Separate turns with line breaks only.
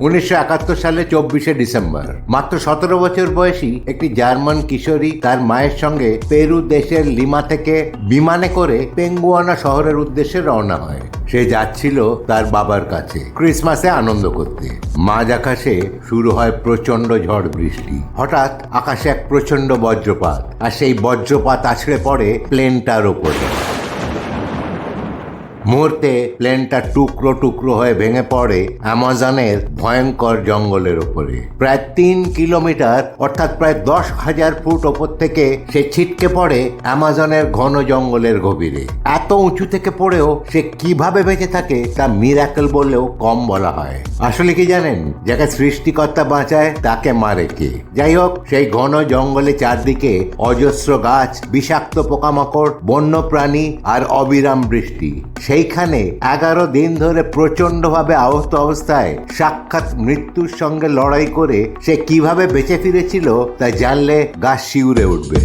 1971 সালে 24শে ডিসেম্বর মাত্র 17 বছর বয়সী একটি জার্মান কিশোরী তার মায়ের সঙ্গে পেরু দেশের লিমা থেকে বিমানে করে পেঙ্গুয়ানা শহরের উদ্দেশ্যে রওনা হয়। সে যাচ্ছিল তার বাবার কাছে ক্রিসমাসে আনন্দ করতে। মাঝ আকাশে শুরু হয় প্রচন্ড ঝড় বৃষ্টি। হঠাৎ আকাশে এক প্রচন্ড বজ্রপাত, আর সেই বজ্রপাত আছড়ে পড়ে প্লেনটার ওপরে। মুহূর্তে প্লেনটা টুকরো টুকরো হয়ে ভেঙে পড়ে অ্যামাজনের ভয়ঙ্কর জঙ্গলের ওপরে। প্রায় 3 কিলোমিটার অর্থাৎ প্রায় 10,000 ফুট ওপর থেকে সে ছিটকে পড়ে অ্যামাজনের ঘন জঙ্গলের গভীরে। এত উঁচু থেকে পড়েও সে কিভাবে বেঁচে থাকে তা মিরাকেল বললেও কম বলা হয়। আসলে কি জানেন, যাকে সৃষ্টিকর্তা বাঁচায় তাকে মারে কে? যাই হোক, সেই ঘন জঙ্গলে চারদিকে অজস্র গাছ, বিষাক্ত পোকামাকড়, বন্য প্রাণী আর অবিরাম বৃষ্টি। সেইখানে 11 দিন ধরে প্রচন্ডভাবে আহত অবস্থায় সাক্ষাৎ মৃত্যুর সঙ্গে লড়াই করে সে কিভাবে বেঁচে ফিরেছিল তা জানলে গা শিউরে উঠবে।